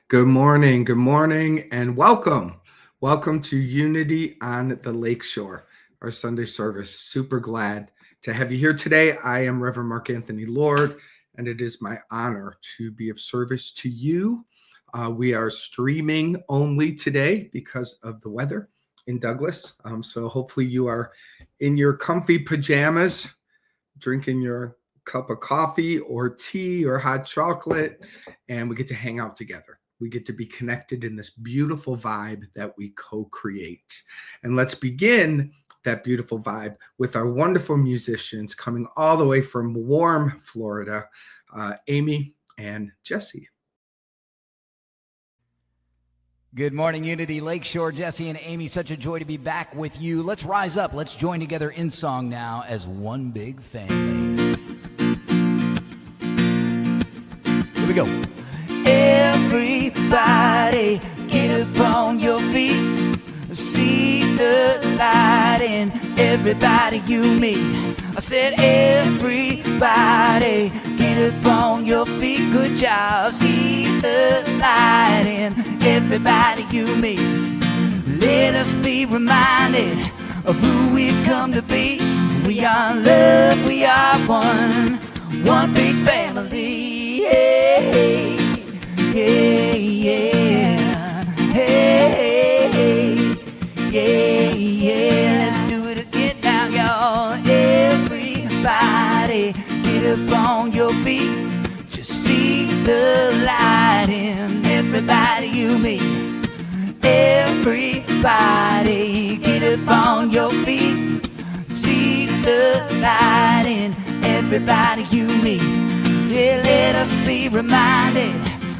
Good morning, and welcome. Welcome to Unity on the Lakeshore, our Sunday service. Super glad to have you here today. I am Reverend Mark Anthony Lord, and it is my honor to be of service to you. We are streaming only today because of the weather in Douglas. So hopefully you are in your comfy pajamas, drinking your cup of coffee or tea or hot chocolate, and we get to hang out together. We get to be connected in this beautiful vibe that we co-create. And let's begin that beautiful vibe with our wonderful musicians coming all the way from warm Florida, Amy and Jesse. Good morning, Unity Lakeshore. Jesse and Amy, such a joy to be back with you. Let's rise up. Let's join together in song now as one big family. Here we go. Everybody, get up on your feet. See the light in everybody you meet. I said, everybody, get up on your feet. Good job. See the light in everybody you meet. Let us be reminded of who we've come to be. We are love, we are one big family. Hey, yeah, yeah, hey, yeah, yeah. Let's do it again now, y'all. Everybody, get up on your feet. Just see the light in everybody you meet. Everybody, get up on your feet. See the light in everybody you meet. Yeah, let us be reminded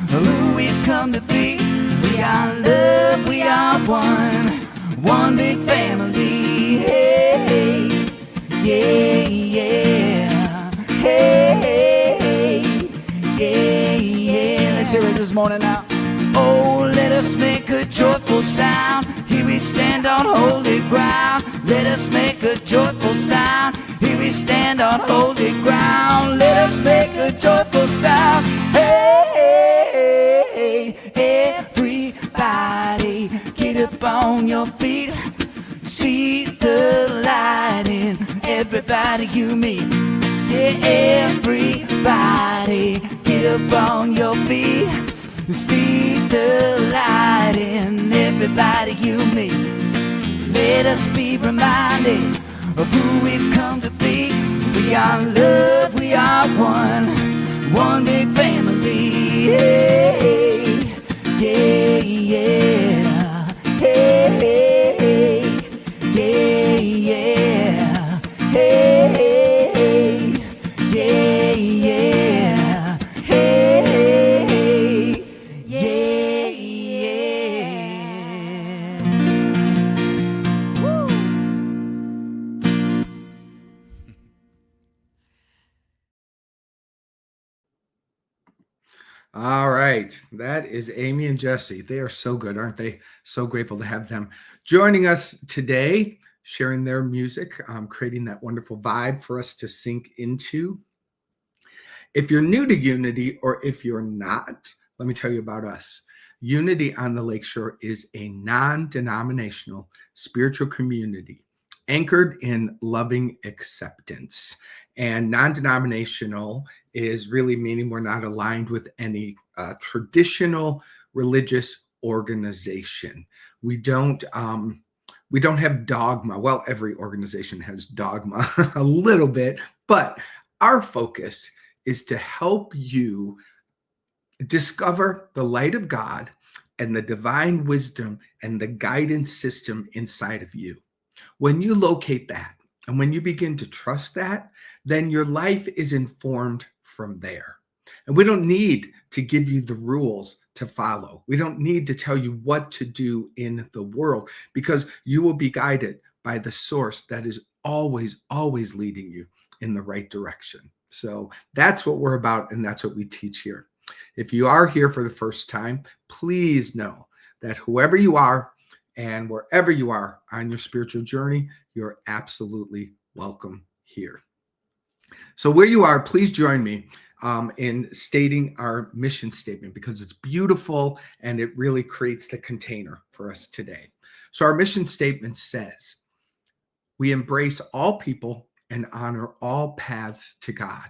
of who we've come to be. We are love, we are one big family. Hey, yeah, yeah, hey, yeah, yeah. Let's hear it this morning now. Oh, let us make a joyful sound. Here we stand on holy ground. Let us make a joyful sound. Here we stand on holy ground. Let us make a joyful sound. Hey, everybody, get up on your feet. See the light in everybody you meet. Yeah, everybody, get up on your feet. See the light in everybody you meet. Let us be reminded of who we've come to be. We are love, we are one big family. Hey, yeah, yeah, hey, yeah, yeah, hey, yeah, yeah, hey, yeah, yeah. Woo. All right, that is Amy and Jesse. They are so good, aren't they? So grateful to have them joining us today, sharing their music, creating that wonderful vibe for us to sink into. If you're new to Unity, or if you're not, let me tell you about us. Unity on the Lakeshore is a non-denominational spiritual community anchored in loving acceptance. And non-denominational is really meaning we're not aligned with any traditional religious organization. We don't have dogma. Well, every organization has dogma a little bit, but our focus is to help you discover the light of God and the divine wisdom and the guidance system inside of you. When you locate that and when you begin to trust that, then your life is informed from there. And we don't need to give you the rules to follow. We don't need to tell you what to do in the world, because you will be guided by the source that is always, always leading you in the right direction. So that's what we're about, and that's what we teach here. If you are here for the first time, please know that whoever you are and wherever you are on your spiritual journey, you're absolutely welcome here. So, where you are, please join me in stating our mission statement because it's beautiful and it really creates the container for us today. So, our mission statement says, we embrace all people and honor all paths to God.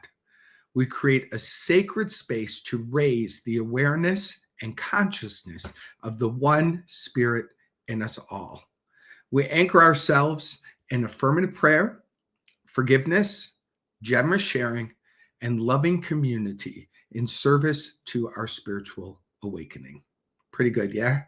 We create a sacred space to raise the awareness and consciousness of the one spirit in us all. We anchor ourselves in affirmative prayer, forgiveness, generous sharing, and loving community in service to our spiritual awakening. Pretty good, yeah?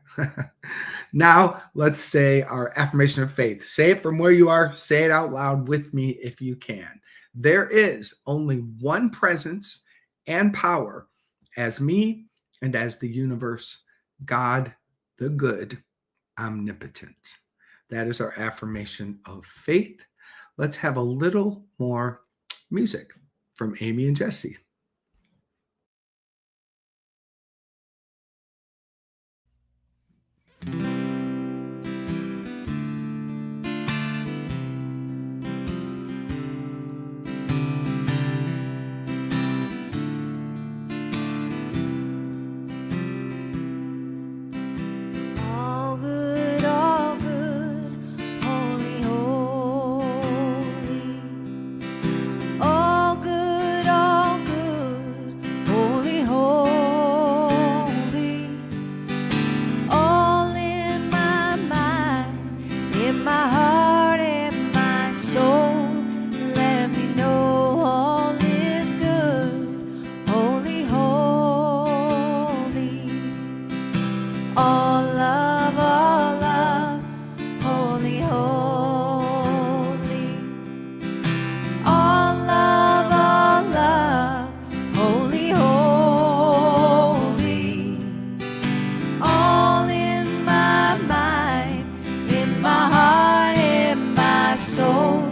Now, let's say our affirmation of faith. Say it from where you are. Say it out loud with me if you can. There is only one presence and power as me and as the universe, God, the good, omnipotent. That is our affirmation of faith. Let's have a little more music from Amy and Jesse. All good, holy, holy. All good, holy, holy. All in my mind, in my heart, in my soul. Let me know all is good, holy, holy. All love, holy, holy. All love, holy, holy. All in my mind, in my heart, in my soul.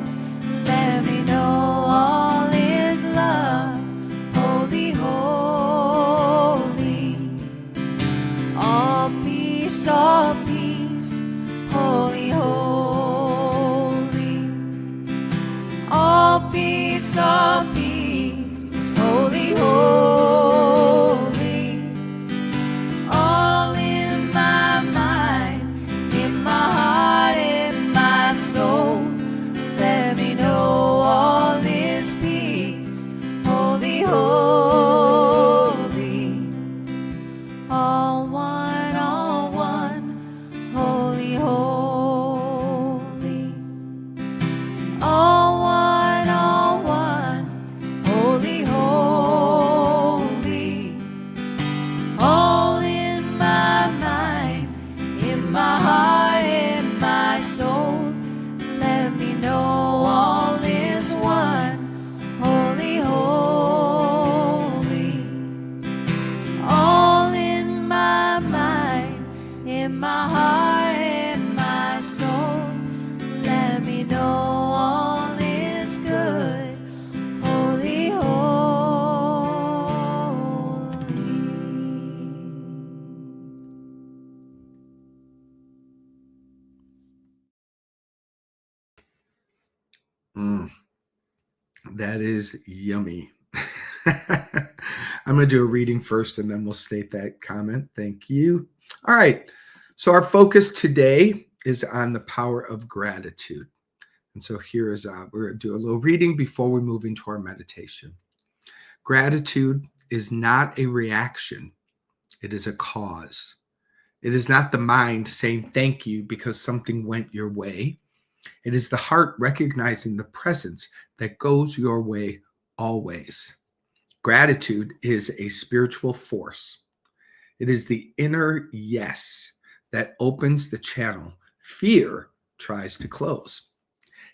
Let me know all is love, holy, holy. All peace, holy, holy. All peace, holy, holy. All in my mind, in my heart, in my soul. Let me know all is peace, holy, holy. All one, holy, holy. All one, holy, holy. All in my mind, in my heart, in my soul. Let me know all is one, holy, holy. All in my mind, in my heart, in my soul. Let me know all is good, holy, holy. That is yummy. I'm going to do a reading first and then we'll state that comment. Thank you. All right. So, our focus today is on the power of gratitude. And so, here is we're going to do a little reading before we move into our meditation. Gratitude is not a reaction, it is a cause. It is not the mind saying thank you because something went your way. It is the heart recognizing the presence that goes your way always. Gratitude is a spiritual force. It is the inner yes that opens the channel fear tries to close.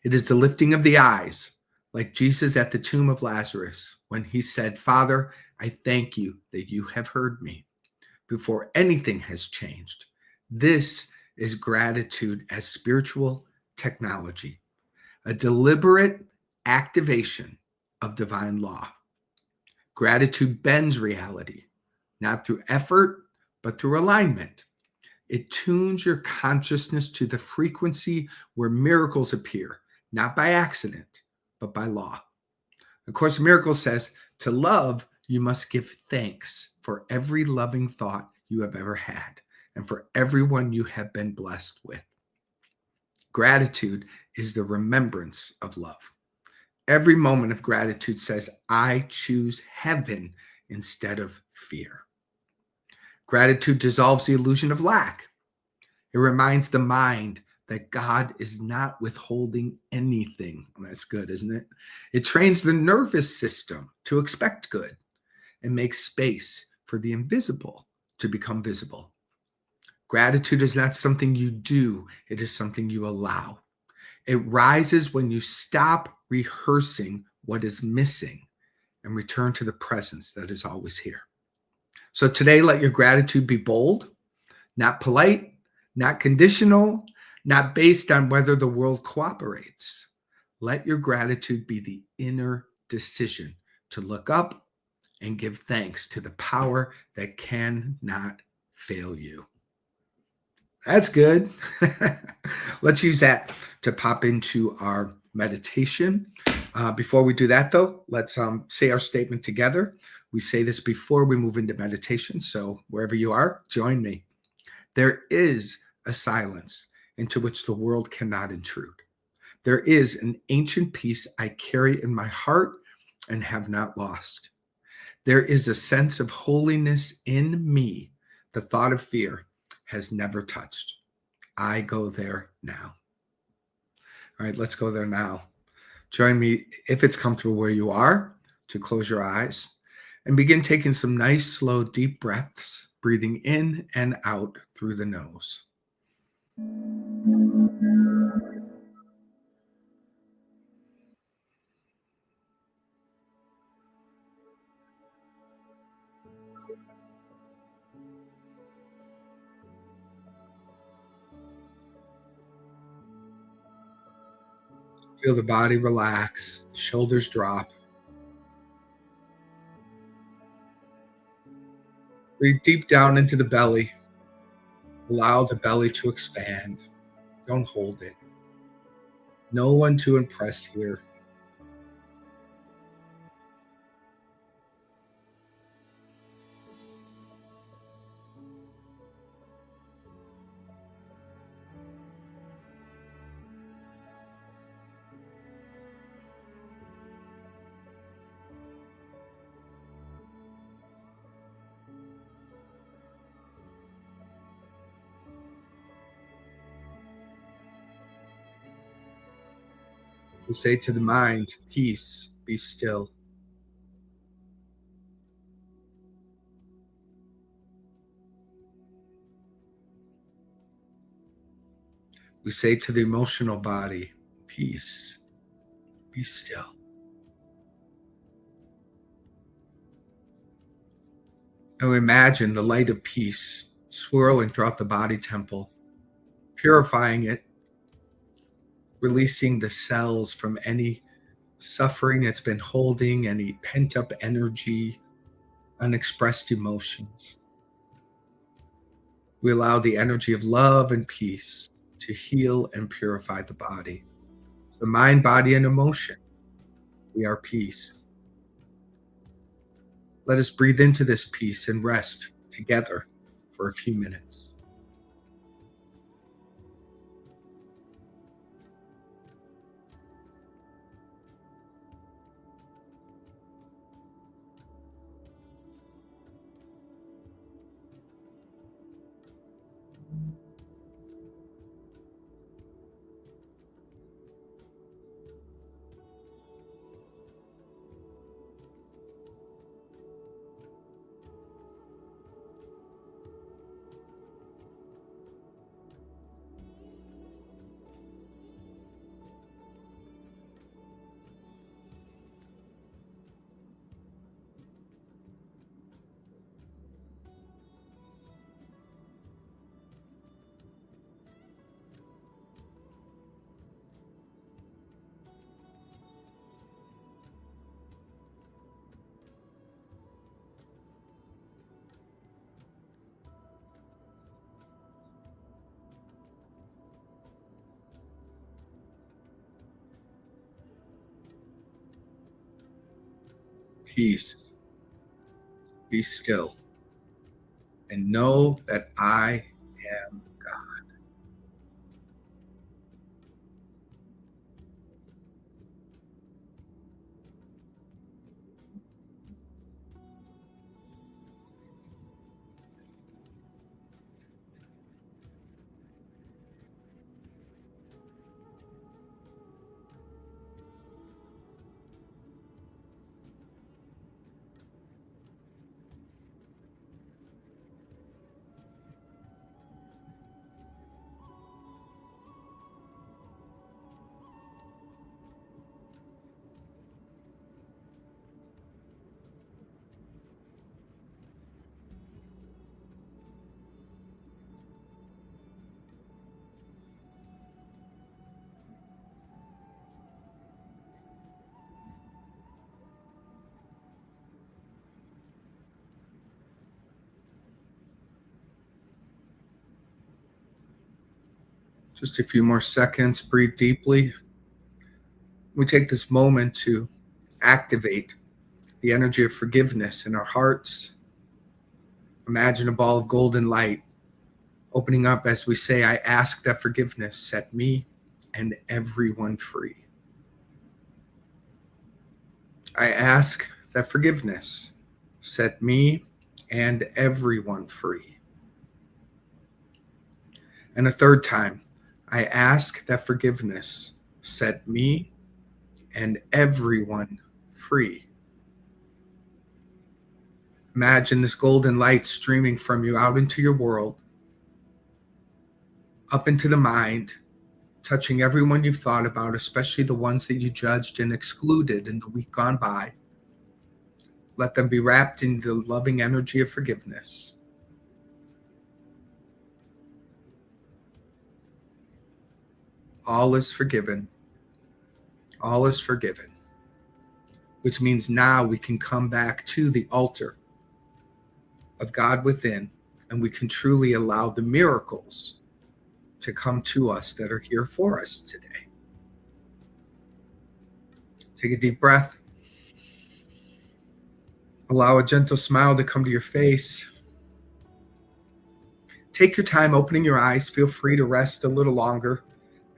It is the lifting of the eyes, like Jesus at the tomb of Lazarus when he said, Father, I thank you that you have heard me before anything has changed. This is gratitude as spiritual technology, a deliberate activation of divine law. Gratitude bends reality, not through effort, but through alignment. It tunes your consciousness to the frequency where miracles appear, not by accident, but by law. A Course in Miracles says, to love, you must give thanks for every loving thought you have ever had and for everyone you have been blessed with. Gratitude is the remembrance of love. Every moment of gratitude says, I choose heaven instead of fear. Gratitude dissolves the illusion of lack. It reminds the mind that God is not withholding anything. Well, that's good, isn't it? It trains the nervous system to expect good and makes space for the invisible to become visible. Gratitude is not something you do, it is something you allow. It rises when you stop rehearsing what is missing and return to the presence that is always here. So today, let your gratitude be bold, not polite, not conditional, not based on whether the world cooperates. Let your gratitude be the inner decision to look up and give thanks to the power that cannot fail you. That's good. Let's use that to pop into our meditation. Before we do that, though, let's say our statement together. We say this before we move into meditation. So wherever you are, join me. There is a silence into which the world cannot intrude. There is an ancient peace I carry in my heart and have not lost. There is a sense of holiness in me the thought of fear has never touched. I go there now. All right, let's go there now. Join me, if it's comfortable where you are, to close your eyes and begin taking some nice, slow, deep breaths, breathing in and out through the nose. Feel the body relax, shoulders drop. Breathe deep down into the belly. Allow the belly to expand. Don't hold it. No one to impress here. We say to the mind, peace, be still. We say to the emotional body, peace, be still. And we imagine the light of peace swirling throughout the body temple, purifying it, releasing the cells from any suffering that's been holding, any pent up energy, unexpressed emotions. We allow the energy of love and peace to heal and purify the body. So mind, body, and emotion, we are peace. Let us breathe into this peace and rest together for a few minutes. peace. Be still and know that I am God. Just a few more seconds. Breathe deeply. We take this moment to activate the energy of forgiveness in our hearts. Imagine a ball of golden light opening up as we say, I ask that forgiveness set me and everyone free. I ask that forgiveness set me and everyone free. And a third time, I ask that forgiveness set me and everyone free. Imagine this golden light streaming from you out into your world, up into the mind, touching everyone you've thought about, especially the ones that you judged and excluded in the week gone by. Let them be wrapped in the loving energy of forgiveness. All is forgiven. All is forgiven. Which means now we can come back to the altar of God within, and we can truly allow the miracles to come to us that are here for us today. Take a deep breath. Allow a gentle smile to come to your face. Take your time opening your eyes. Feel free to rest a little longer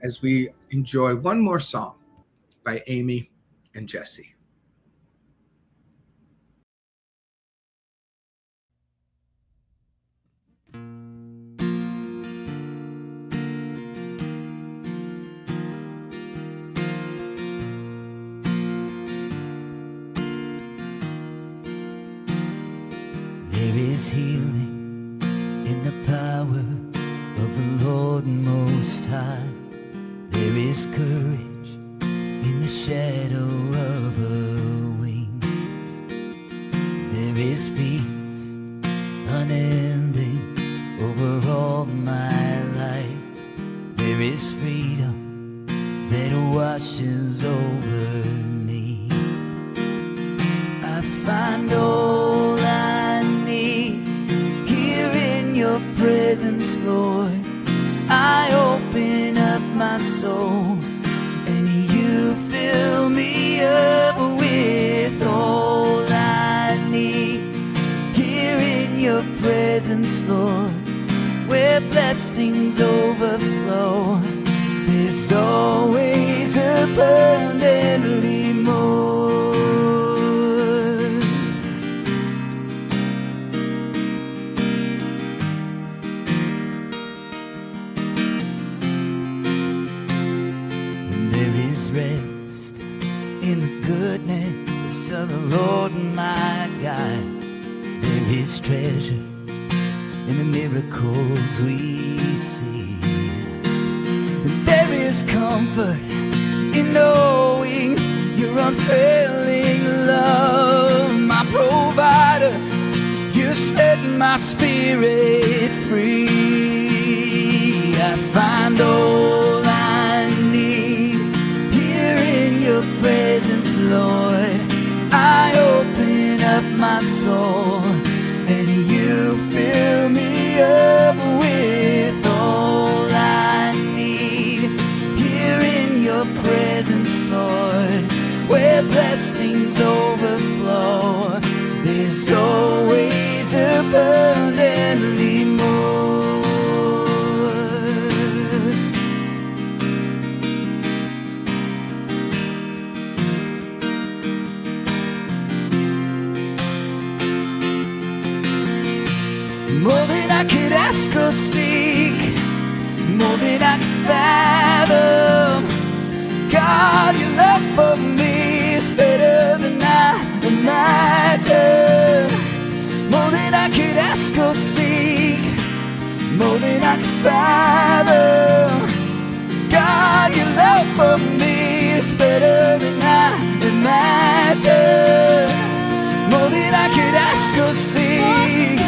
as we enjoy one more song by Amy and Jesse. There is healing in the power of the Lord Most High. There is courage in the shadow of her wings. There is peace unending over all my life. There is freedom that washes over me. I find all I need here in your presence, Lord. I open up my soul and you fill me up with all I need here in your presence, Lord, where blessings overflow. There's always abundantly more. Rest in the goodness of the Lord my God. There is treasure in the miracles we see. There is comfort in knowing your unfailing love, my provider. You set my spirit free. I find all I need here in your presence, Lord. I open up my soul and you fill me up with all I need here in your presence, Lord, where blessings overflow. seek, more than I can fathom. God, your love for me is better than I imagine. More than I could ask or seek, more than I could fathom. God, your love for me is better than I imagine. More than I could ask or seek,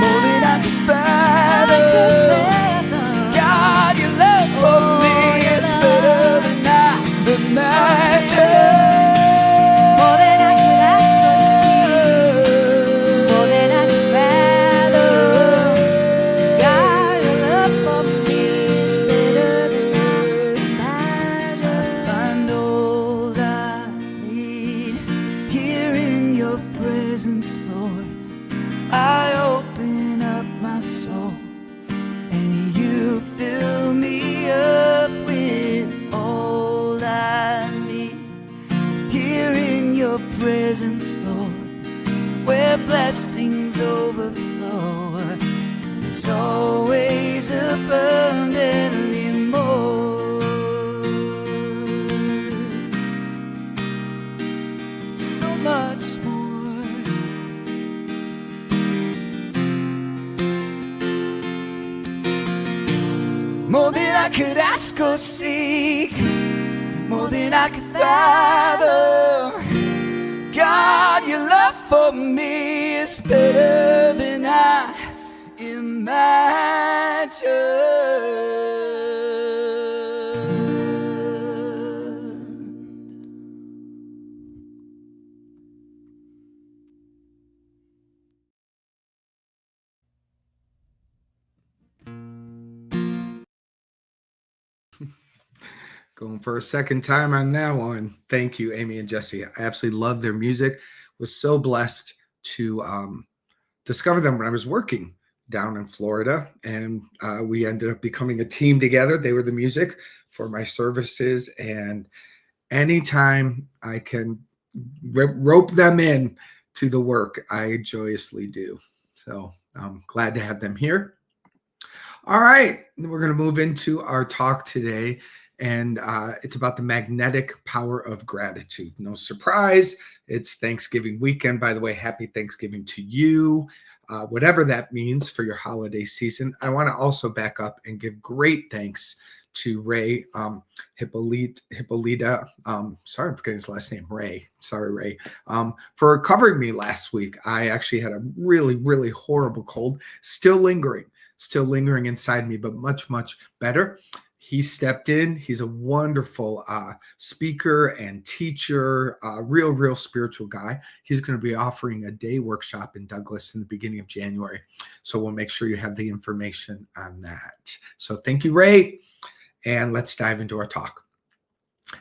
more than I could fathom. God, your love for me is better than I imagine. More than I could ask or seek, more than I could fathom. God, your love for me is better than I imagine. I find all I need here in your presence, Lord. I open up my soul, and you fill me up with all I need. Here in your presence, Lord, where blessings overflow, there's always abundantly more. So much more. More than I could ask or seek, more than I could fathom. God, your love for me is better than I imagined. Going for a second time on that one. Thank you, Amy and Jesse. I absolutely love their music. Was so blessed to discover them when I was working down in Florida, and we ended up becoming a team together. They were the music for my services, and anytime I can rope them in to the work, I joyously do. So I'm glad to have them here. All right, we're going to move into our talk today, and it's about the magnetic power of gratitude. No surprise, it's Thanksgiving weekend. By the way, happy Thanksgiving to you, whatever that means for your holiday season. I want to also back up and give great thanks to Ray Hippolyta. Sorry, I'm forgetting his last name, Ray. Sorry, Ray, for covering me last week. I actually had a really, really horrible cold, still lingering inside me, but much, much better. He stepped in. He's a wonderful speaker and teacher, real spiritual guy. He's going to be offering a day workshop in Douglas in the beginning of January. So we'll make sure you have the information on that. So thank you, Ray. And let's dive into our talk.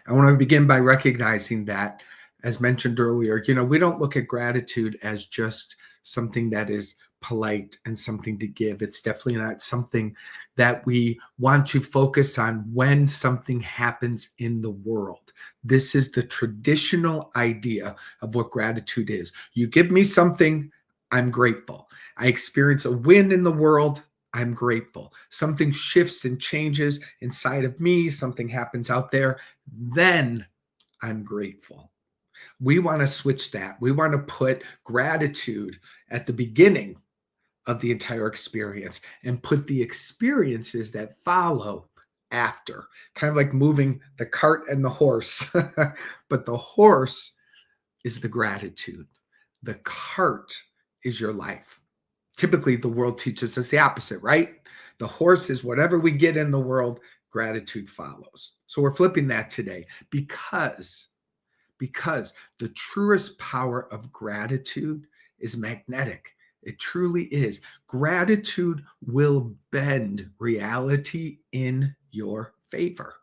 I want to begin by recognizing that, as mentioned earlier, we don't look at gratitude as just something that is polite and something to give. It's definitely not something that we want to focus on when something happens in the world. This is the traditional idea of what gratitude is. You give me something, I'm grateful. I experience a win in the world, I'm grateful. Something shifts and changes inside of me, something happens out there, then I'm grateful. We want to switch that. We want to put gratitude at the beginning of the entire experience and put the experiences that follow after, kind of like moving the cart and the horse. But the horse is the gratitude. The cart is your life. Typically, the world teaches us the opposite, right? The horse is whatever we get in the world, gratitude follows. So we're flipping that today because the truest power of gratitude is magnetic. It truly is. Gratitude will bend reality in your favor.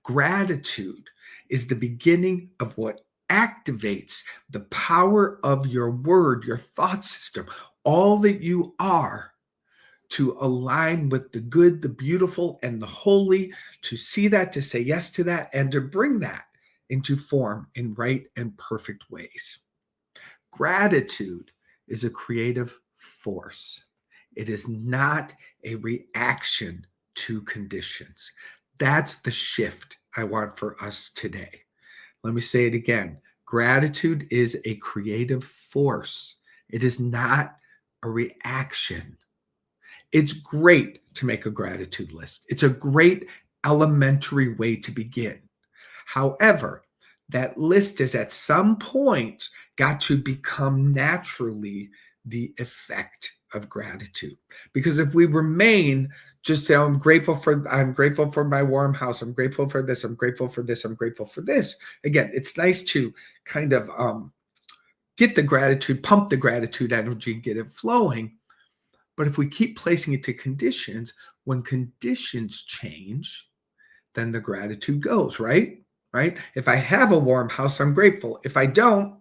Gratitude is the beginning of what activates the power of your word, your thought system, all that you are, to align with the good, the beautiful, and the holy, to see that, to say yes to that, and to bring that into form in right and perfect ways. Gratitude is a creative force. It is not a reaction to conditions. That's the shift I want for us today. Let me say it again. Gratitude is a creative force. It is not a reaction. It's great to make a gratitude list. It's a great elementary way to begin. However, that list is at some point got to become naturally the effect of gratitude. Because if we remain just say, I'm grateful for my warm house, I'm grateful for this, I'm grateful for this, I'm grateful for this. Again, it's nice to kind of get the gratitude, pump the gratitude energy, get it flowing. But if we keep placing it to conditions, when conditions change, then the gratitude goes, right? Right? If I have a warm house, I'm grateful. If I don't,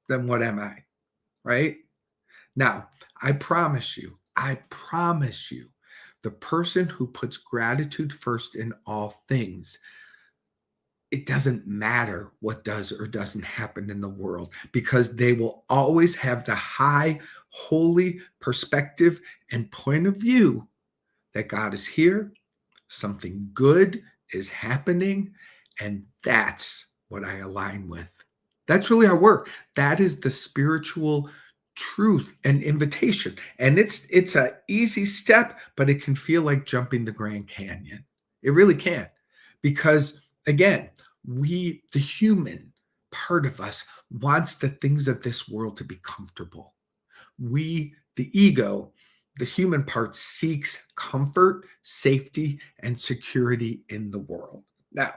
then what am I? Right? Now, I promise you, the person who puts gratitude first in all things, it doesn't matter what does or doesn't happen in the world, because they will always have the high, holy perspective and point of view that God is here, something good is happening, and that's what I align with. That's really our work. That is the spiritual truth and invitation. And it's an easy step, but it can feel like jumping the Grand Canyon. It really can. Because again, the human part of us, wants the things of this world to be comfortable. The ego, the human part, seeks comfort, safety, and security in the world. Now,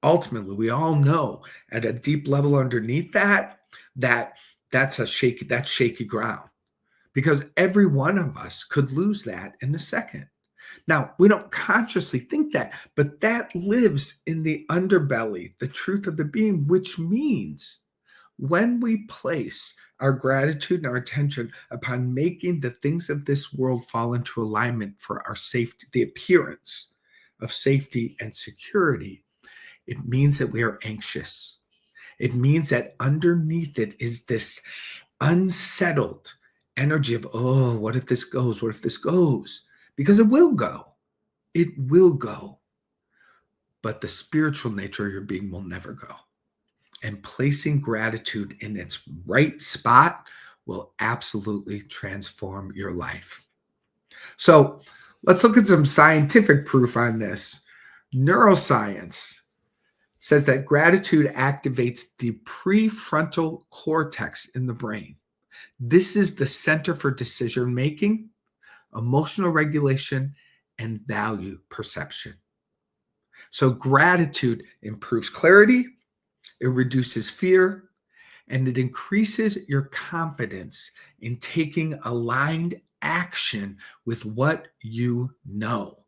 ultimately, we all know at a deep level underneath that's shaky ground, because every one of us could lose that in a second. Now, we don't consciously think that, but that lives in the underbelly, the truth of the being, which means when we place our gratitude and our attention upon making the things of this world fall into alignment for our safety, the appearance of safety and security, it means that we are anxious. It means that underneath it is this unsettled energy of, oh, what if this goes? What if this goes? Because it will go. It will go. But the spiritual nature of your being will never go. And placing gratitude in its right spot will absolutely transform your life. So let's look at some scientific proof on this. Neuroscience says that gratitude activates the prefrontal cortex in the brain. This is the center for decision making, emotional regulation, and value perception. So gratitude improves clarity, it reduces fear, and it increases your confidence in taking aligned action with what you know.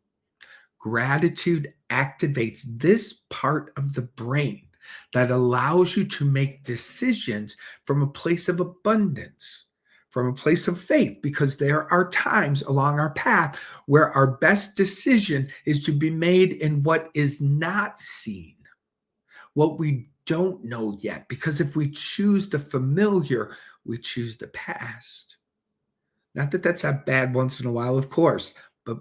Gratitude activates this part of the brain that allows you to make decisions from a place of abundance, from a place of faith, because there are times along our path where our best decision is to be made in what is not seen, what we don't know yet. Because if we choose the familiar, we choose the past. Not that that's not bad once in a while, of course, but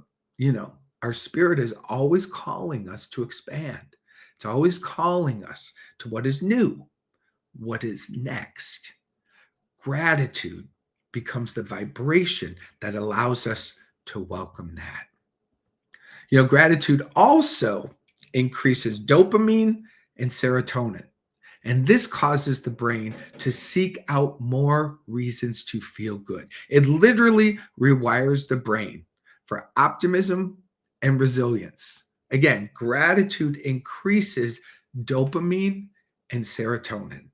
our spirit is always calling us to expand. It's always calling us to what is new, what is next. Gratitude becomes the vibration that allows us to welcome that. Gratitude also increases dopamine and serotonin. And this causes the brain to seek out more reasons to feel good. It literally rewires the brain for optimism and resilience. Again, gratitude increases dopamine and serotonin.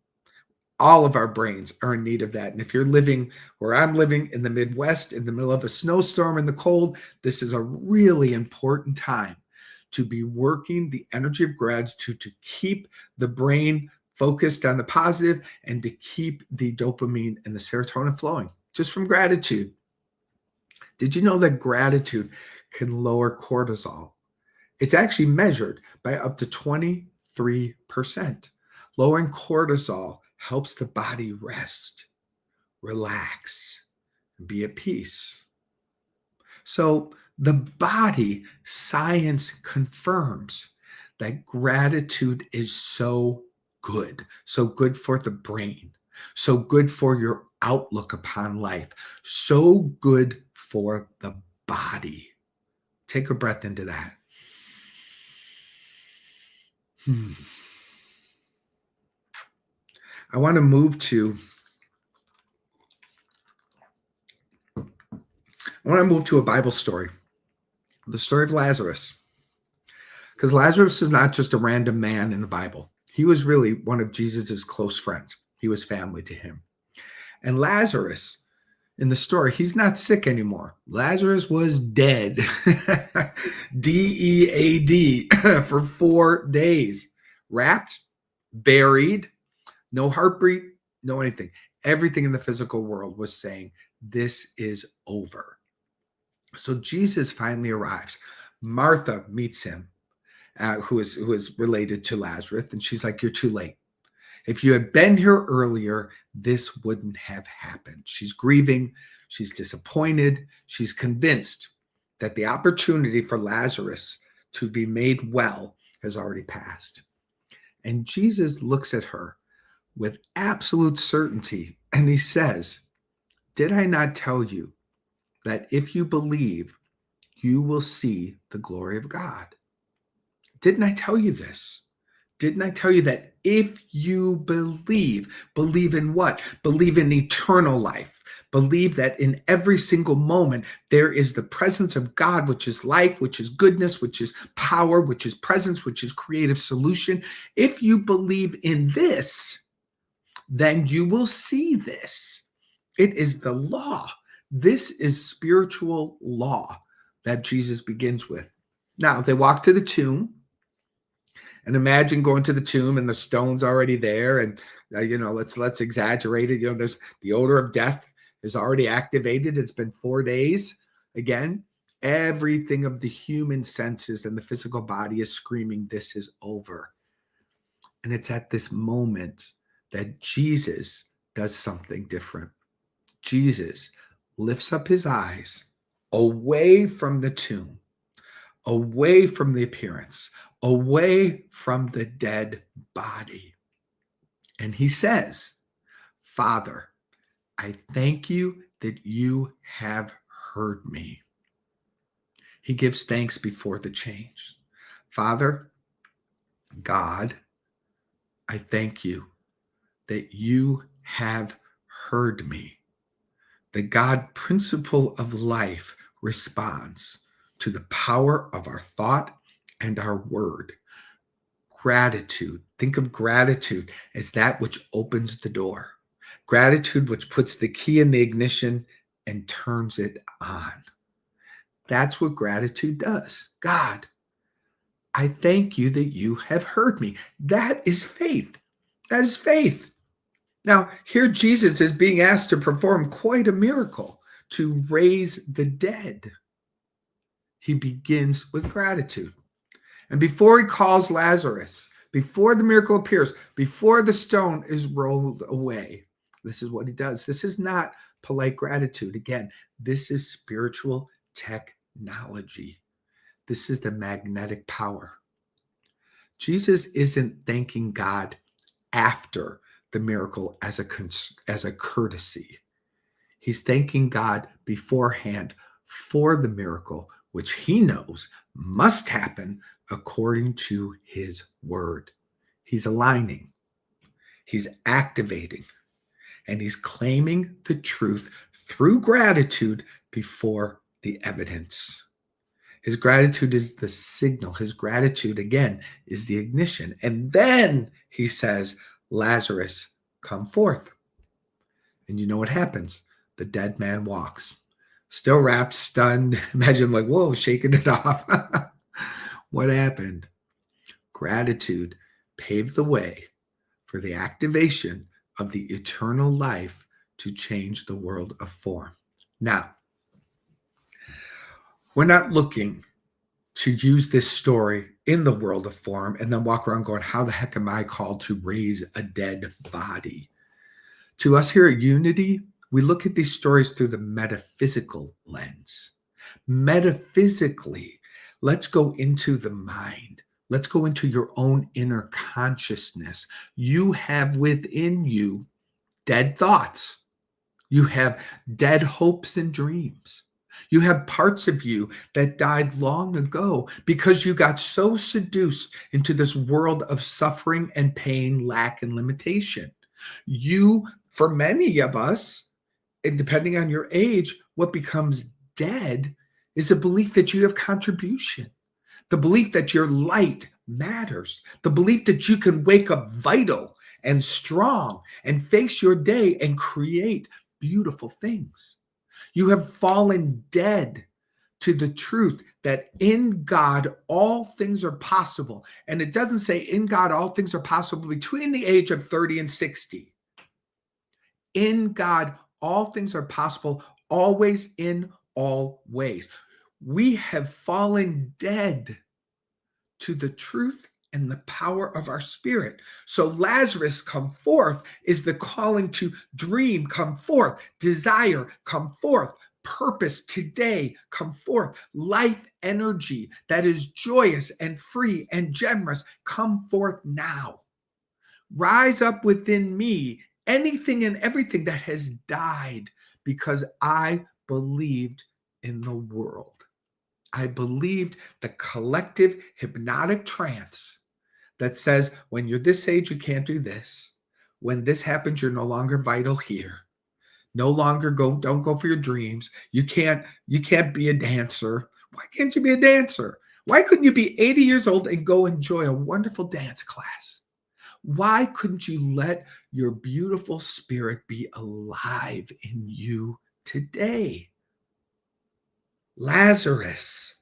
All of our brains are in need of that. And if you're living where I'm living in the Midwest, in the middle of a snowstorm in the cold, this is a really important time to be working the energy of gratitude to keep the brain focused on the positive and to keep the dopamine and the serotonin flowing just from gratitude. Did you know that gratitude can lower cortisol? It's actually measured by up to 23%. Lowering cortisol helps the body rest, relax, and be at peace. So the body, science confirms that gratitude is so good for the brain, so good for your outlook upon life, so good for the body. Take a breath into that. I want to move to a Bible story, the story of Lazarus. Because Lazarus is not just a random man in the Bible. He was really one of Jesus's close friends. He was family to him. And Lazarus, in the story, he's not sick anymore. Lazarus was dead, DEAD, for 4 days, wrapped, buried, no heartbeat, no anything. Everything in the physical world was saying, this is over. So Jesus finally arrives. Martha meets him, who is related to Lazarus, and she's like, you're too late. If you had been here earlier, this wouldn't have happened. She's grieving. She's disappointed. She's convinced that the opportunity for Lazarus to be made well has already passed. And Jesus looks at her with absolute certainty, and he says, did I not tell you that if you believe, you will see the glory of God? Didn't I tell you this? Didn't I tell you that if you believe in what? Believe in eternal life. Believe that in every single moment, there is the presence of God, which is life, which is goodness, which is power, which is presence, which is creative solution. If you believe in this, then you will see this. It is the law. This is spiritual law that Jesus begins with. Now, they walk to the tomb. And imagine going to the tomb and the stone's already there. And, let's exaggerate it. There's the odor of death is already activated. It's been 4 days. Again, everything of the human senses and the physical body is screaming, this is over. And it's at this moment that Jesus does something different. Jesus lifts up his eyes away from the tomb, away from the appearance, away from the dead body. And he says, Father, I thank you that you have heard me. He gives thanks before the change. Father, God, I thank you that you have heard me. The God principle of life responds to the power of our thought and our word. Gratitude. Think of gratitude as that which opens the door. Gratitude which puts the key in the ignition and turns it on. That's what gratitude does. God, I thank you that you have heard me. That is faith. That is faith. Now, here Jesus is being asked to perform quite a miracle, to raise the dead. He begins with gratitude. And before he calls Lazarus, before the miracle appears, before the stone is rolled away, this is what he does. This is not polite gratitude. Again, this is spiritual technology. This is the magnetic power. Jesus isn't thanking God after the miracle as a courtesy. He's thanking God beforehand for the miracle, which he knows must happen according to his word. He's aligning, he's activating, and he's claiming the truth through gratitude before the evidence. His gratitude is the signal. His gratitude, again, is the ignition. And then he says, Lazarus, come forth. And you know what happens? The dead man walks. Still wrapped, stunned. Imagine like, whoa, shaking it off. What happened? Gratitude paved the way for the activation of the eternal life to change the world of form. Now, we're not looking to use this story in the world of form and then walk around going, how the heck am I called to raise a dead body? To us here at Unity, we look at these stories through the metaphysical lens. Metaphysically, let's go into the mind. Let's go into your own inner consciousness. You have within you dead thoughts. You have dead hopes and dreams. You have parts of you that died long ago because you got so seduced into this world of suffering and pain, lack, and limitation. You, for many of us, and depending on your age, what becomes dead is a belief that you have contribution, the belief that your light matters, the belief that you can wake up vital and strong and face your day and create beautiful things. You have fallen dead to the truth that in God all things are possible. And it doesn't say in God all things are possible between the age of 30 and 60. In God all things are possible, always, in all ways. We have fallen dead to the truth and the power of our spirit. So Lazarus, come forth, is the calling to dream, come forth, desire, come forth, purpose today, come forth, life energy that is joyous and free and generous, come forth now. Rise up within me, anything and everything that has died, because I believed in the world. I believed the collective hypnotic trance that says when you're this age, you can't do this. When this happens, you're no longer vital here. No longer don't go for your dreams. You can't be a dancer. Why can't you be a dancer? Why couldn't you be 80 years old and go enjoy a wonderful dance class? Why couldn't you let your beautiful spirit be alive in you today? Lazarus,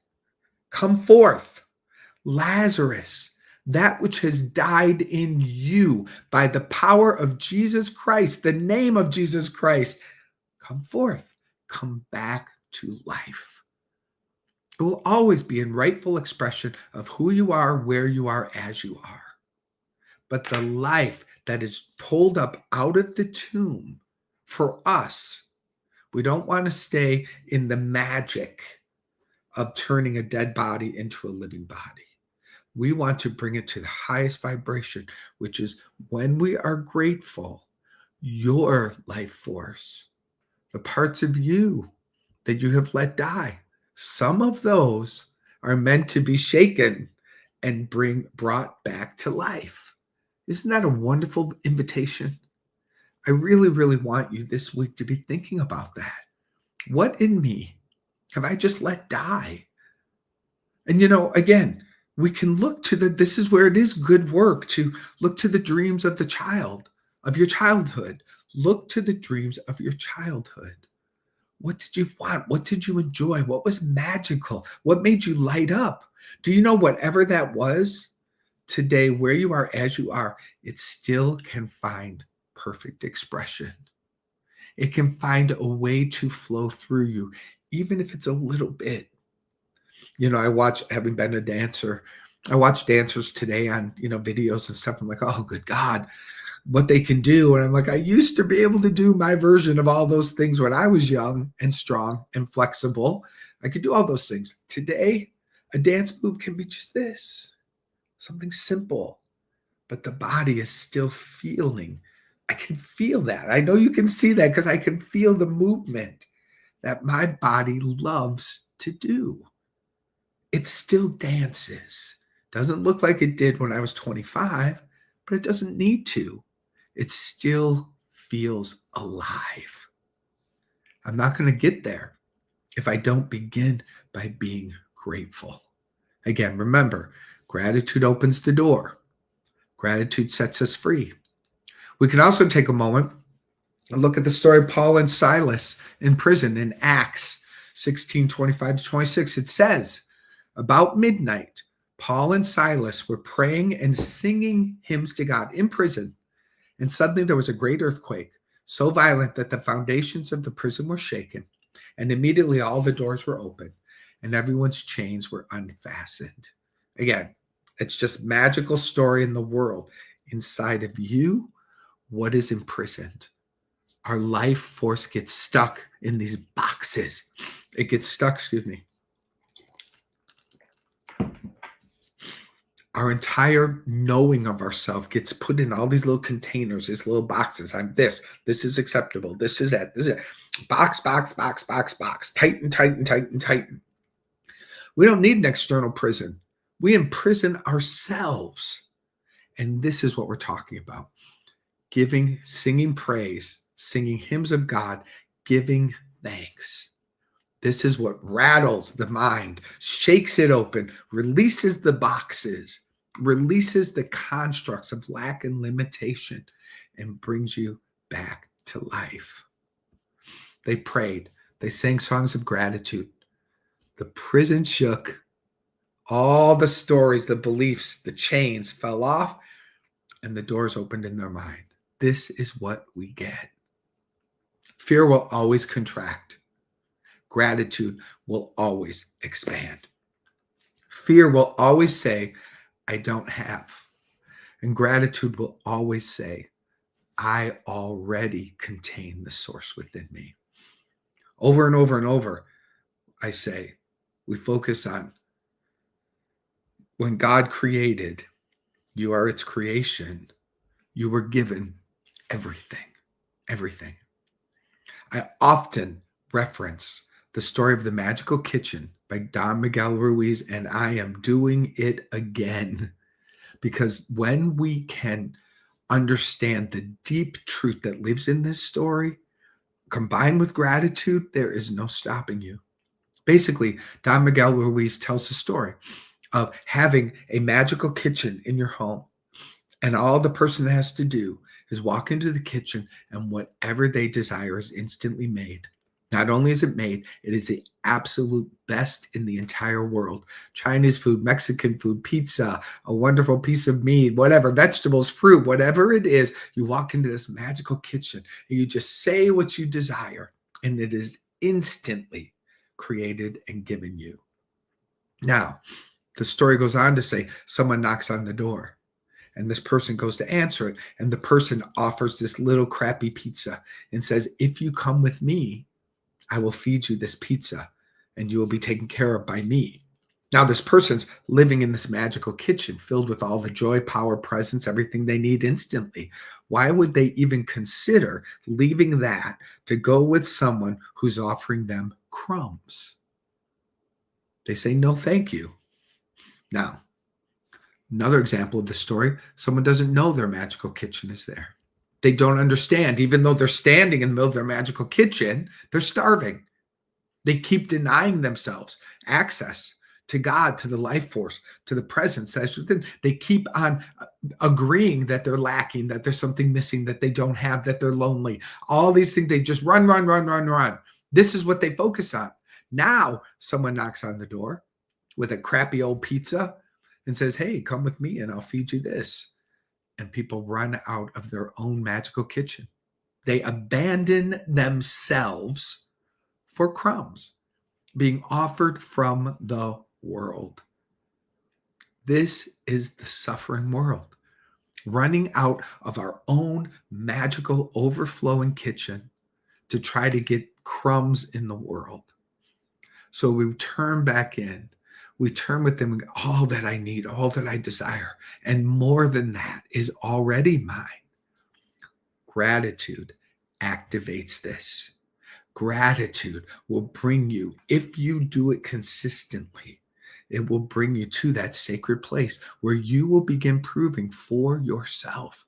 come forth. Lazarus, that which has died in you by the power of Jesus Christ, the name of Jesus Christ, come forth, come back to life. It will always be in rightful expression of who you are, where you are, as you are. But the life that is pulled up out of the tomb for us, we don't want to stay in the magic of turning a dead body into a living body. We want to bring it to the highest vibration, which is when we are grateful, your life force, the parts of you that you have let die, some of those are meant to be shaken and brought back to life. Isn't that a wonderful invitation? I really, really want you this week to be thinking about that. What in me have I just let die? And again, we can look to this is where it is good work to look to the dreams of the child, of your childhood. Look to the dreams of your childhood. What did you want? What did you enjoy? What was magical? What made you light up? Do you know whatever that was today, where you are, as you are, it still can find perfect expression. It can find a way to flow through you, even if it's a little bit. I watch, having been a dancer, I watch dancers today on, videos and stuff. I'm like, oh, good God, what they can do. And I'm like, I used to be able to do my version of all those things when I was young and strong and flexible. I could do all those things. Today, a dance move can be just this, something simple, but the body is still feeling. I can feel that. I know you can see that because I can feel the movement that my body loves to do. It still dances. Doesn't look like it did when I was 25, but it doesn't need to. It still feels alive. I'm not going to get there if I don't begin by being grateful. Again, remember, gratitude opens the door. Gratitude sets us free. We can also take a moment and look at the story of Paul and Silas in prison in Acts 16:25-26. It says, about midnight, Paul and Silas were praying and singing hymns to God in prison. And suddenly there was a great earthquake, so violent that the foundations of the prison were shaken. And immediately all the doors were open and everyone's chains were unfastened. Again, it's just magical story in the world. Inside of you, what is imprisoned? Our life force gets stuck in these boxes. It gets stuck, excuse me. Our entire knowing of ourselves gets put in all these little containers, these little boxes. I'm this is acceptable. This is that. This is that. Box, box, box, box, box. Tighten, tighten, tighten, tighten. We don't need an external prison. We imprison ourselves. And this is what we're talking about. Giving, singing praise, singing hymns of God, giving thanks. This is what rattles the mind, shakes it open, releases the boxes, releases the constructs of lack and limitation, and brings you back to life. They prayed. They sang songs of gratitude. The prison shook. All the stories, the beliefs, the chains fell off, and the doors opened in their mind. This is what we get. Fear will always contract. Gratitude will always expand. Fear will always say, I don't have. And gratitude will always say, I already contain the source within me. Over and over and over, I say, we focus on when God created, you are its creation. You were given everything, everything. I often reference the story of the magical kitchen by Don Miguel Ruiz, and I am doing it again because when we can understand the deep truth that lives in this story, combined with gratitude, there is no stopping you. Basically, Don Miguel Ruiz tells the story of having a magical kitchen in your home, and all the person has to do is walk into the kitchen, and whatever they desire is instantly made. Not only is it made, it is the absolute best in the entire world. Chinese food, Mexican food, pizza, a wonderful piece of meat, whatever, vegetables, fruit, whatever it is, you walk into this magical kitchen and you just say what you desire, and it is instantly created and given you. Now, the story goes on to say someone knocks on the door. And this person goes to answer it. And the person offers this little crappy pizza and says, if you come with me, I will feed you this pizza and you will be taken care of by me. Now, this person's living in this magical kitchen filled with all the joy, power, presence, everything they need instantly. Why would they even consider leaving that to go with someone who's offering them crumbs? They say, no, thank you. Now, another example of the story, someone doesn't know their magical kitchen is there. They don't understand. Even though they're standing in the middle of their magical kitchen, they're starving. They keep denying themselves access to God, to the life force, to the presence that's within. They keep on agreeing that they're lacking, that there's something missing, that they don't have, that they're lonely. All these things, they just run. This is what they focus on. Now, someone knocks on the door with a crappy old pizza and says, hey, come with me and I'll feed you this. And people run out of their own magical kitchen. They abandon themselves for crumbs being offered from the world. This is the suffering world, running out of our own magical overflowing kitchen to try to get crumbs in the world. So we turn back in. We turn with them, all that I need, all that I desire, and more than that is already mine. Gratitude activates this. Gratitude will bring you, if you do it consistently, it will bring you to that sacred place where you will begin proving for yourself.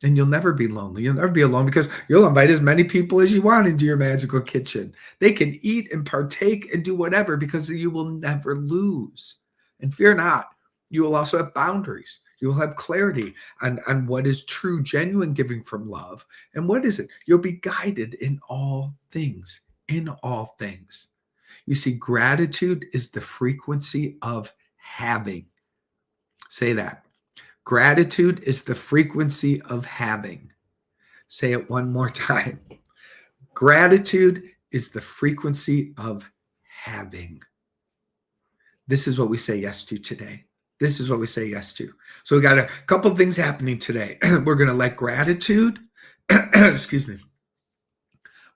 And you'll never be lonely. You'll never be alone because you'll invite as many people as you want into your magical kitchen. They can eat and partake and do whatever because you will never lose. And fear not, you will also have boundaries. You will have clarity on what is true, genuine giving from love. And what is it? You'll be guided in all things, in all things. You see, gratitude is the frequency of having. Say that. Gratitude is the frequency of having. Say it one more time. Gratitude is the frequency of having. This is what we say yes to today. This is what we say yes to. So we got a couple things happening today. We're going to let gratitude, excuse me.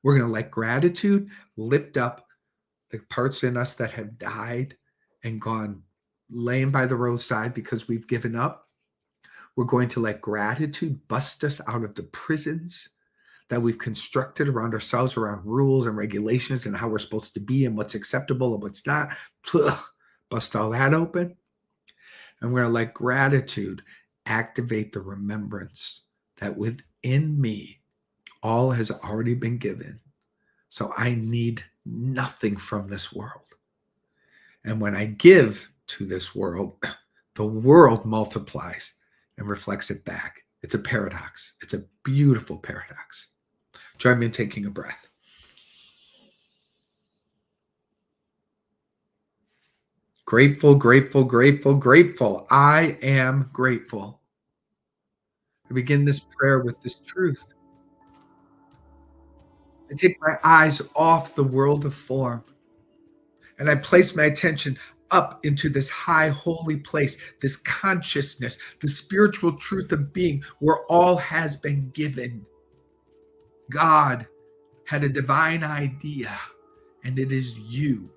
We're going to let gratitude lift up the parts in us that have died and gone laying by the roadside because we've given up. We're going to let gratitude bust us out of the prisons that we've constructed around ourselves, around rules and regulations and how we're supposed to be and what's acceptable and what's not. Bust all that open. And we're going to let gratitude activate the remembrance that within me, all has already been given. So I need nothing from this world. And when I give to this world, the world multiplies and reflects it back. It's a paradox. It's a beautiful paradox. Join me in taking a breath. Grateful, grateful, grateful, grateful. I am grateful. I begin this prayer with this truth. I take my eyes off the world of form and I place my attention up into this high holy place, this consciousness, the spiritual truth of being where all has been given. God had a divine idea, and it is you.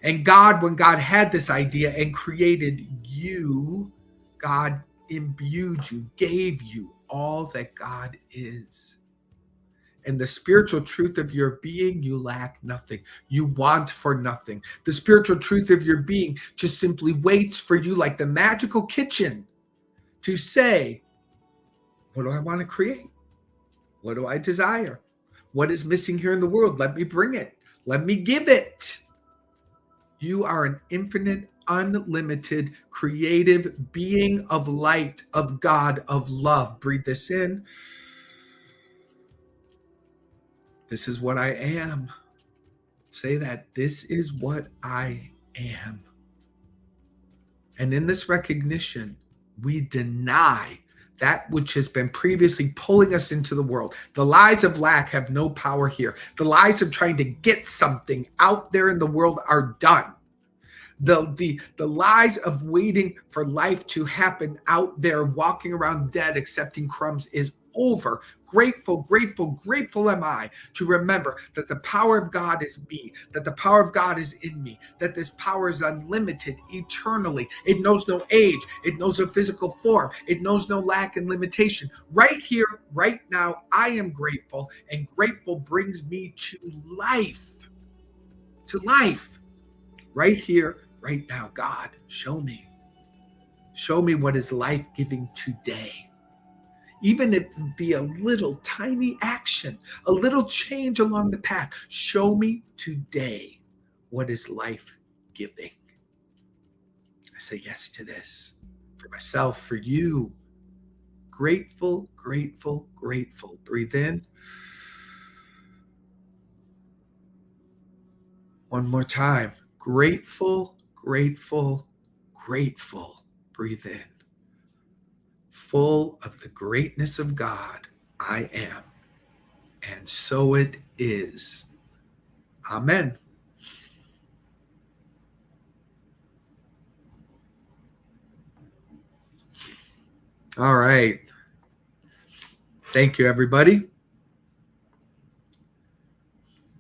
And God, when God had this idea and created you, God imbued you, gave you all that God is. And the spiritual truth of your being, you lack nothing. You want for nothing. The spiritual truth of your being just simply waits for you like the magical kitchen to say, what do I want to create? What do I desire? What is missing here in the world? Let me bring it. Let me give it. You are an infinite, unlimited, creative being of light, of God, of love. Breathe this in. This is what I am. Say that. This is what I am. And in this recognition, we deny that which has been previously pulling us into the world. The lies of lack have no power here. The lies of trying to get something out there in the world are done. The lies of waiting for life to happen out there, walking around dead, accepting crumbs is over. Grateful, grateful, grateful am I to remember that the power of God is me, that the power of God is in me, that this power is unlimited eternally. It knows no age. It knows no physical form. It knows no lack and limitation. Right here, right now, I am grateful, and grateful brings me to life. To life. Right here, right now. God, show me. Show me what is life-giving today. Even if it be a little tiny action, a little change along the path. Show me today what is life-giving. I say yes to this for myself, for you. Grateful, grateful, grateful. Breathe in. One more time. Grateful, grateful, grateful. Breathe in. Full of the greatness of God, I am. And so it is. Amen. All right. Thank you, everybody.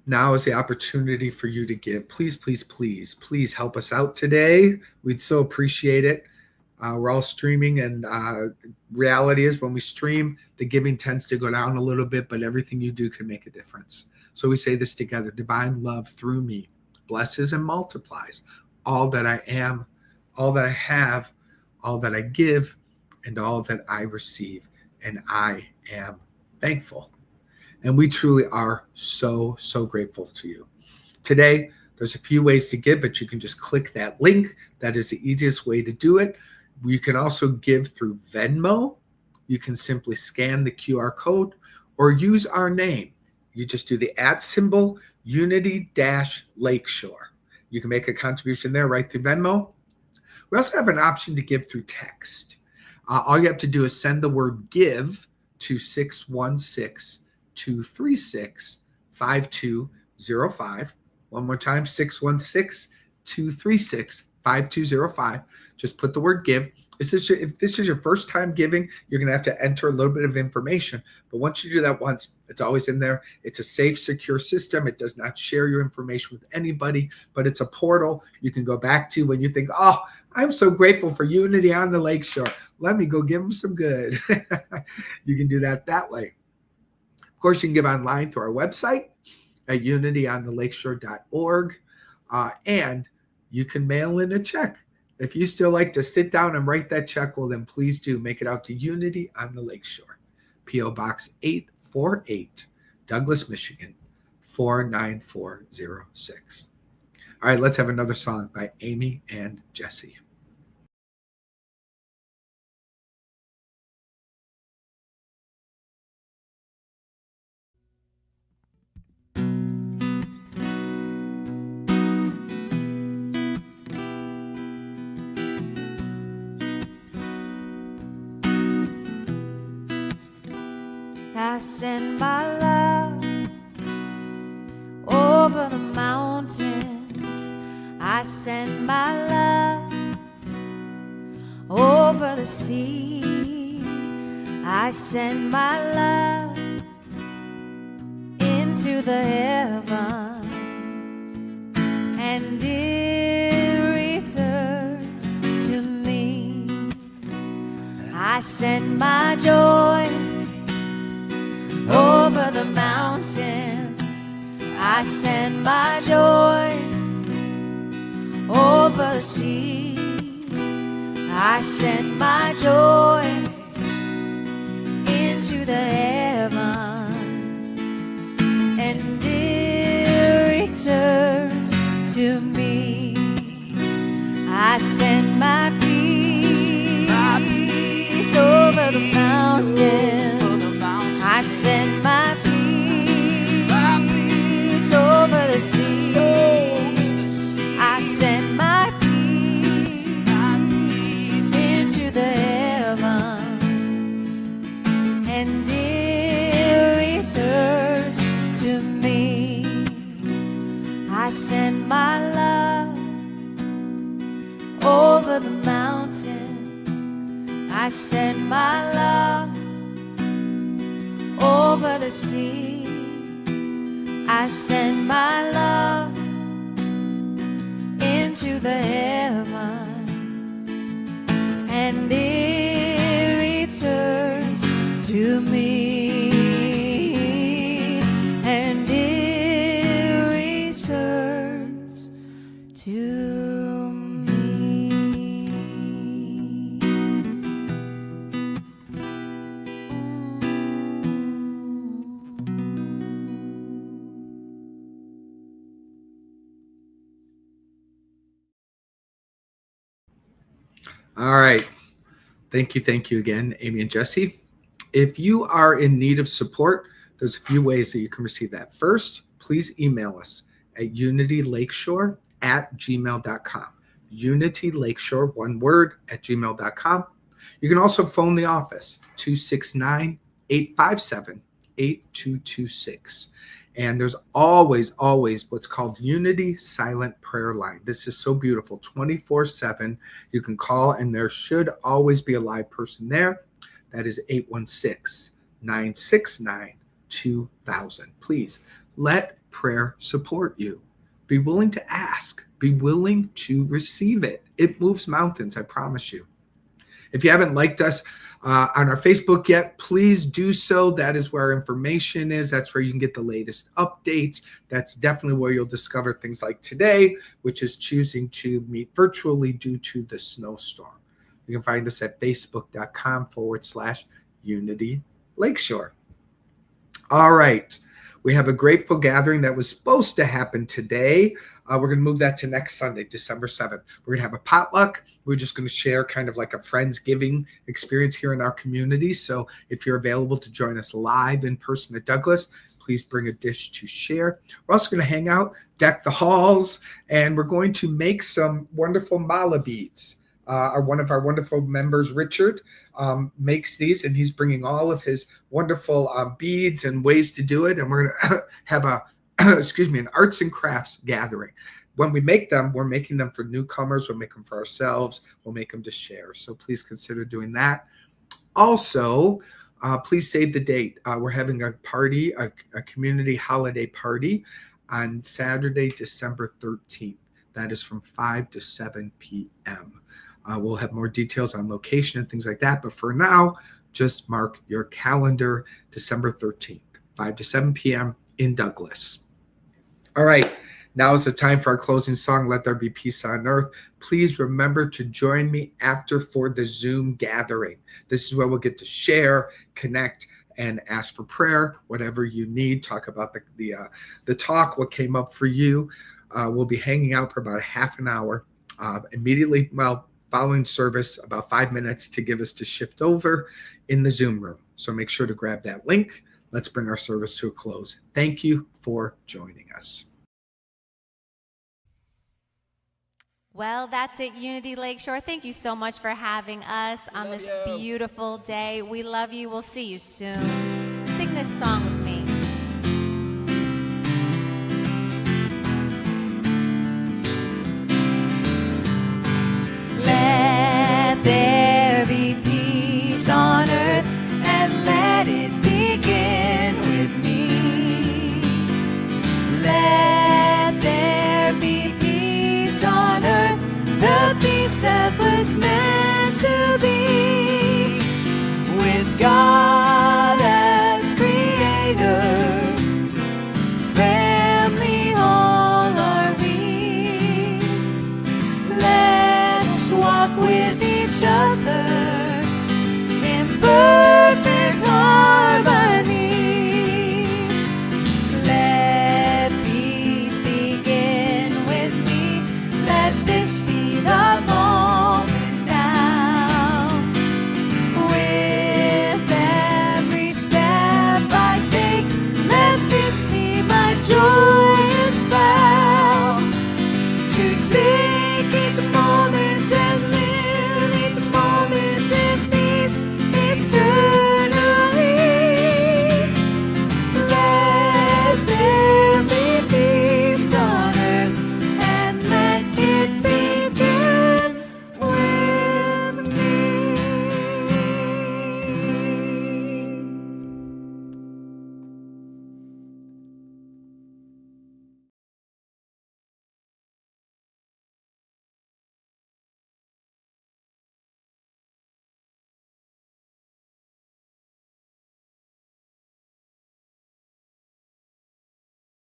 Now is the opportunity for you to give. Please, please, please, please help us out today. We'd so appreciate it. We're all streaming, and reality is when we stream, the giving tends to go down a little bit, but everything you do can make a difference. So we say this together. Divine love through me blesses and multiplies all that I am, all that I have, all that I give, and all that I receive. And I am thankful. And we truly are so, so grateful to you. Today, there's a few ways to give, but you can just click that link. That is the easiest way to do it. You can also give through Venmo. You can simply scan the QR code or use our name. You just do the @ Unity-Lakeshore. You can make a contribution there right through Venmo. We also have an option to give through text. All you have to do is send the word give to 616-236-5205. One more time, 616-236-5205. Just put the word give. If this is your first time giving, you're going to have to enter a little bit of information. But once you do that once, it's always in there. It's a safe, secure system. It does not share your information with anybody, but it's a portal you can go back to when you think, oh, I'm so grateful for Unity on the Lakeshore. Let me go give them some good. You can do that way. Of course, you can give online through our website at unityonthelakeshore.org. And you can mail in a check. If you still like to sit down and write that check, well, then please do make it out to Unity on the Lakeshore, P.O. Box 848, Douglas, Michigan, 49406. All right, let's have another song by Amy and Jesse. I send my love over the mountains. I send my love over the sea. I send my love into the heavens, and it returns to me. I send my joy over the mountains. I send my joy over the sea. I send my joy into the heavens, and it returns to me. I send my peace over the mountains. I send my peace over the sea. I send my peace into the heavens, and it returns to me. I send my love over the mountains. I send my love over the sea. I send my love into the heavens, and it returns to me, and it returns to me. All right. Thank you again, Amy and Jesse. If you are in need of support, there's a few ways that you can receive that. First, please email us at unitylakeshore@gmail.com. Unitylakeshore, one word, @gmail.com. You can also phone the office, 269-857-8226. And there's always what's called Unity Silent Prayer Line. This is so beautiful, 24/7. You can call, and there should always be a live person there. That is 816-969-2000. Please let prayer support you. Be willing to ask. Be willing to receive it. It moves mountains, I promise you. If you haven't liked us on our Facebook yet, please do so. That is where our information is. That's where you can get the latest updates. That's definitely where you'll discover things like today, which is choosing to meet virtually due to the snowstorm. You can find us at facebook.com/Unity Lakeshore. All right. We have a grateful gathering that was supposed to happen today. We're going to move that to next Sunday, December 7th. We're going to have a potluck. We're just going to share kind of like a Friendsgiving experience here in our community. So if you're available to join us live in person at Douglas, please bring a dish to share. We're also going to hang out, deck the halls, and we're going to make some wonderful mala beads. One of our wonderful members, Richard, makes these, and he's bringing all of his wonderful beads and ways to do it. And we're going to have an arts and crafts gathering. when we make them, we're making them for newcomers. We'll make them for ourselves. We'll make them to share. So please consider doing that. Also, please save the date. We're having a party, a community holiday party on Saturday, December 13th. That is from 5 to 7 p.m. We'll have more details on location and things like that. But for now, just mark your calendar, December 13th, 5 to 7 p.m. in Douglas. All right. Now is the time for our closing song, Let There Be Peace on Earth. Please remember to join me after for the Zoom gathering. This is where we'll get to share, connect, and ask for prayer, whatever you need. Talk about the talk, what came up for you. We'll be hanging out for about half an hour. Immediately, following service, about 5 minutes to give us to shift over in the Zoom room. So make sure to grab that link. Let's bring our service to a close. Thank you for joining us. Well, that's it, Unity Lakeshore. Thank you so much for having us on this beautiful day. We love you. We'll see you soon. Sing this song with me. Let there be peace on earth, and let it begin with me. Let there be peace on earth, the peace that was meant to be, with God as creator. Family all are we. Let's walk with each other.